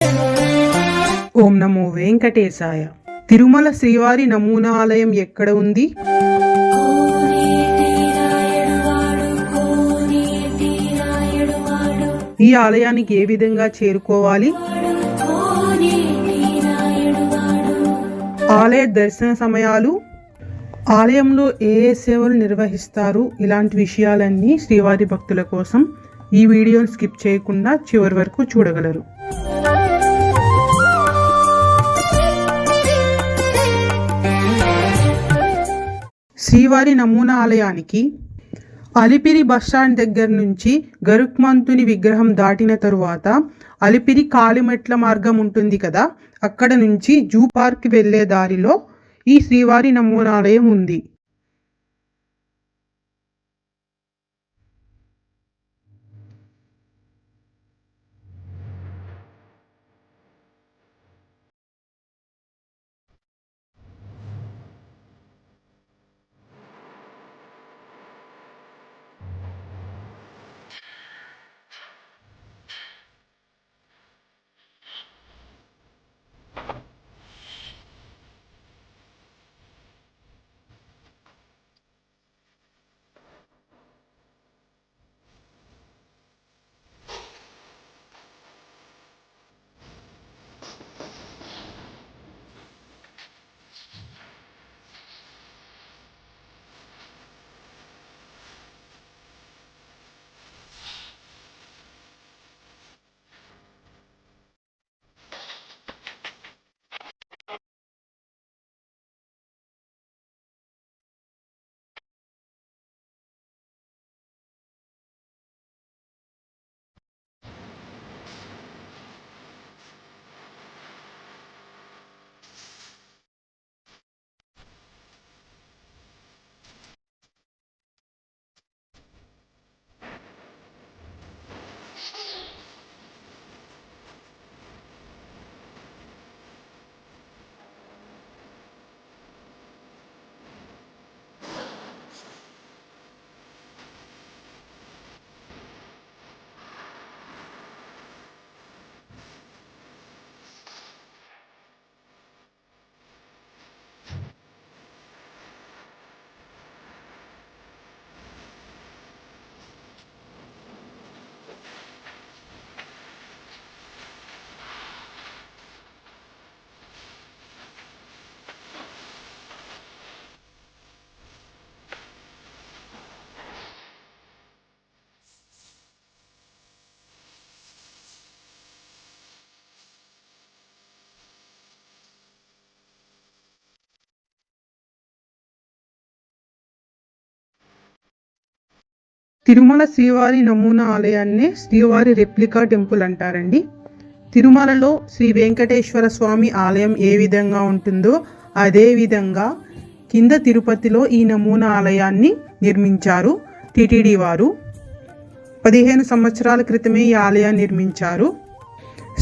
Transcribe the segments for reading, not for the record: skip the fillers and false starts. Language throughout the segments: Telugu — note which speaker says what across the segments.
Speaker 1: ఓం నమో వెంకటేశాయ. తిరుమల శ్రీవారి నమూనా ఆలయం ఎక్కడ ఉంది? ఈ ఆలయానికి ఏ విధంగా చేరుకోవాలి? ఆలయ దర్శన సమయాలు, ఆలయంలో ఏ సేవలు నిర్వహిస్తారు, ఇలాంటి విషయాలన్నీ శ్రీవారి భక్తుల కోసం ఈ వీడియోని స్కిప్ చేయకుండా చివరి వరకు చూడగలరు. శ్రీవారి నమూనా ఆలయానికి అలిపిరి బస్టాండ్ దగ్గర నుంచి గరుత్మంతుని విగ్రహం దాటిన తరువాత అలిపిరి కాలిమెట్ల మార్గం ఉంటుంది కదా, అక్కడ నుంచి జూ పార్క్ వెళ్లే దారిలో ఈ శ్రీవారి నమూనా ఆలయం ఉంది. తిరుమల శ్రీవారి నమూనా ఆలయాన్ని శ్రీవారి రెప్లికా టెంపుల్ అంటారండి. తిరుమలలో శ్రీ వెంకటేశ్వర స్వామి ఆలయం ఏ విధంగా ఉంటుందో అదే విధంగా కింద తిరుపతిలో ఈ నమూనా ఆలయాన్ని నిర్మించారు టిటిడి వారు. 15 సంవత్సరాల క్రితమే ఈ ఆలయాన్ని నిర్మించారు.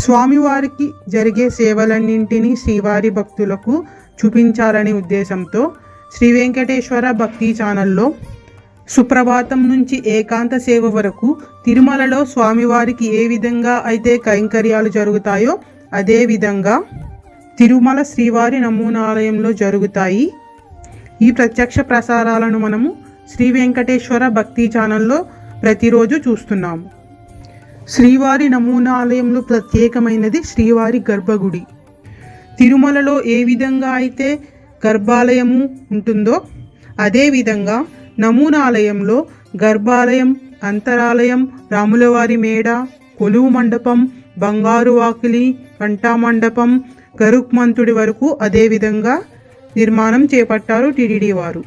Speaker 1: స్వామివారికి జరిగే సేవలన్నింటినీ శ్రీవారి భక్తులకు చూపించాలనే ఉద్దేశంతో శ్రీ వెంకటేశ్వర భక్తి ఛానల్లో సుప్రభాతం నుంచి ఏకాంత సేవ వరకు తిరుమలలో స్వామివారికి ఏ విధంగా అయితే కైంకర్యాలు జరుగుతాయో అదే విధంగా తిరుమల శ్రీవారి నమూనా ఆలయంలో జరుగుతాయి. ఈ ప్రత్యక్ష ప్రసారాలను మనము శ్రీ వెంకటేశ్వర భక్తి ఛానల్లో ప్రతిరోజు చూస్తున్నాము. శ్రీవారి నమూనా ఆలయంలో ప్రత్యేకమైనది శ్రీవారి గర్భగుడి. తిరుమలలో ఏ విధంగా అయితే గర్భాలయము ఉంటుందో అదేవిధంగా నమూనా ఆలయంలో గర్భాలయం, అంతరాలయం, రాములవారి మేడ, కొలువు మండపం, బంగారు వాకిలి, కంఠా మండపం, గరుత్మంతుడి వరకు అదేవిధంగా నిర్మాణం చేపట్టారు టిటిడి వారు.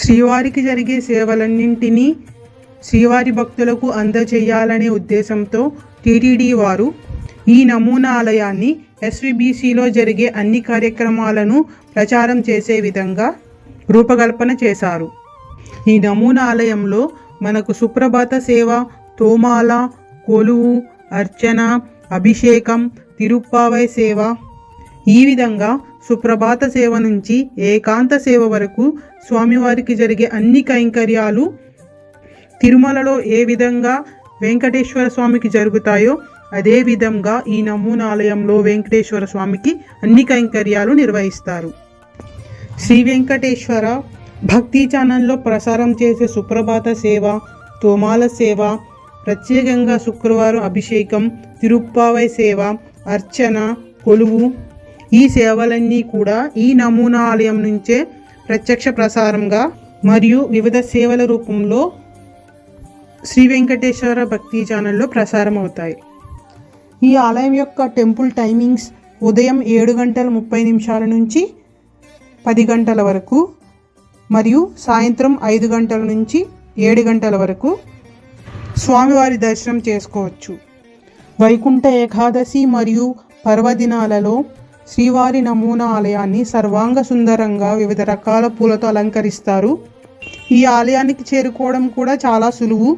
Speaker 1: శ్రీవారికి జరిగే సేవలన్నింటినీ శ్రీవారి భక్తులకు అందజేయాలనే ఉద్దేశంతో టిటిడి వారు ఈ నమూనా ఆలయాన్ని ఎస్విబిసిలో జరిగే అన్ని కార్యక్రమాలను ప్రచారం చేసే విధంగా రూపకల్పన చేశారు. ఈ నమూనా ఆలయంలో మనకు సుప్రభాత సేవ, తోమాల, కొలువు, అర్చన, అభిషేకం, తిరుప్పావై సేవ, ఈ విధంగా సుప్రభాత సేవ నుంచి ఏకాంత సేవ వరకు స్వామివారికి జరిగే అన్ని కైంకర్యాలు తిరుమలలో ఏ విధంగా వెంకటేశ్వర స్వామికి జరుగుతాయో అదేవిధంగా ఈ నమూనా ఆలయంలో వెంకటేశ్వర స్వామికి అన్ని కైంకర్యాలు నిర్వహిస్తారు. శ్రీ వెంకటేశ్వర భక్తి ఛానల్లో ప్రసారం చేసే సుప్రభాత సేవ, తోమాల సేవ, ప్రత్యేకంగా శుక్రవారం అభిషేకం, తిరుప్పావై సేవ, అర్చన, కొలువు, ఈ సేవలన్నీ కూడా ఈ నమూనా ఆలయం నుంచే ప్రత్యక్ష ప్రసారంగా మరియు వివిధ సేవల రూపంలో శ్రీ వెంకటేశ్వర భక్తి ఛానల్లో ప్రసారం అవుతాయి. ఈ ఆలయం యొక్క టెంపుల్ టైమింగ్స్ ఉదయం 7:30 నుంచి 10 గంటల వరకు మరియు సాయంత్రం 5 గంటల నుంచి 7 గంటల వరకు స్వామివారి దర్శనం చేసుకోవచ్చు. వైకుంఠ ఏకాదశి మరియు పర్వదినాలలో శ్రీవారి నమూనా ఆలయాన్ని సర్వాంగ సుందరంగా వివిధ రకాల పూలతో అలంకరిస్తారు. ఈ ఆలయానికి చేరుకోవడం కూడా చాలా సులువు.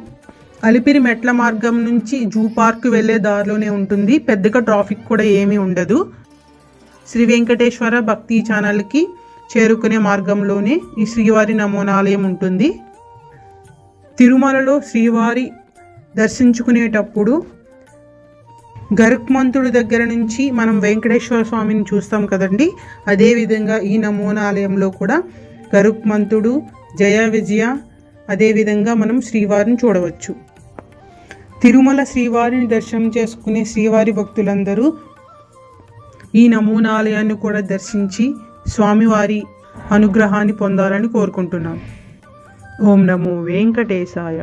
Speaker 1: అలిపిరి మెట్ల మార్గం నుంచి జూ పార్క్ వెళ్ళే దారిలోనే ఉంటుంది. పెద్దగా ట్రాఫిక్ కూడా ఏమీ ఉండదు. శ్రీ వెంకటేశ్వర భక్తి ఛానల్కి చేరుకునే మార్గంలోనే ఈ శ్రీవారి నమూనా ఆలయం ఉంటుంది. తిరుమలలో శ్రీవారి దర్శించుకునేటప్పుడు గరుక్మంతుడి దగ్గర నుంచి మనం వెంకటేశ్వర స్వామిని చూస్తాం కదండి. అదేవిధంగా ఈ నమూనా ఆలయంలో కూడా గరుక్మంతుడు, జయ విజయ, అదేవిధంగా మనం శ్రీవారిని చూడవచ్చు. తిరుమల శ్రీవారిని దర్శనం చేసుకునే శ్రీవారి భక్తులందరూ ఈ నమూనా ఆలయాన్ని కూడా దర్శించి స్వామివారి అనుగ్రహాన్ని పొందాలని కోరుకుంటున్నాం. ఓం నమో వెంకటేశాయ.